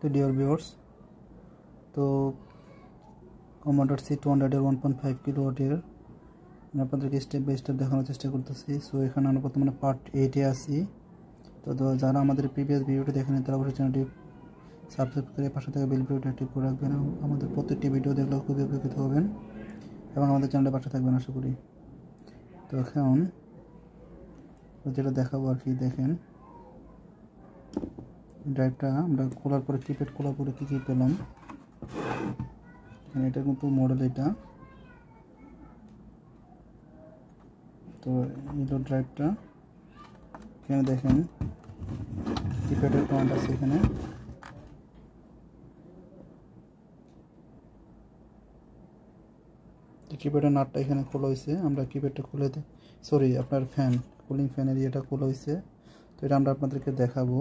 তো dear viewers, তো commander C200 এর 1.5 কিলোওয়াটের আমি আপনাদেরকে স্টেপ বাই স্টেপ দেখানোর চেষ্টা করতেছি। সো এখানে আমরা বর্তমানে পার্ট 8 এ আছি। তো যারা আমাদের প্রিভিয়াস ভিডিওটি দেখেন তারা অবশ্যই চ্যানেলটি সাবস্ক্রাইব করে পাশে থাকা বেল বাটনটি অ্যাক্টিভ করে রাখবেন এবং আমাদের প্রত্যেকটি ভিডিও দেখলে খুবই উপকৃত হবেন এবং আমাদের চ্যানেলের পাশে থাকবেন আশা করি। তো এখন যেটা দেখাবো আর কি, দেখেন ড্রাইভটা আমরা খোলার পরে কিপ্যাড খোলার পরে কী কী পেলাম। এটা কিন্তু মডেল, এটা তো এলো ড্রাইভটা। এখানে দেখেন কিপ্যাডের কমান্ড আছে, এখানে কিপ্যাডের নাটটা এখানে খোলা হয়েছে। আমরা কিপ্যাডটা আপনার কুলিং ফ্যানের ইয়েটা খোলা হয়েছে। তো এটা আমরা আপনাদেরকে দেখাবো।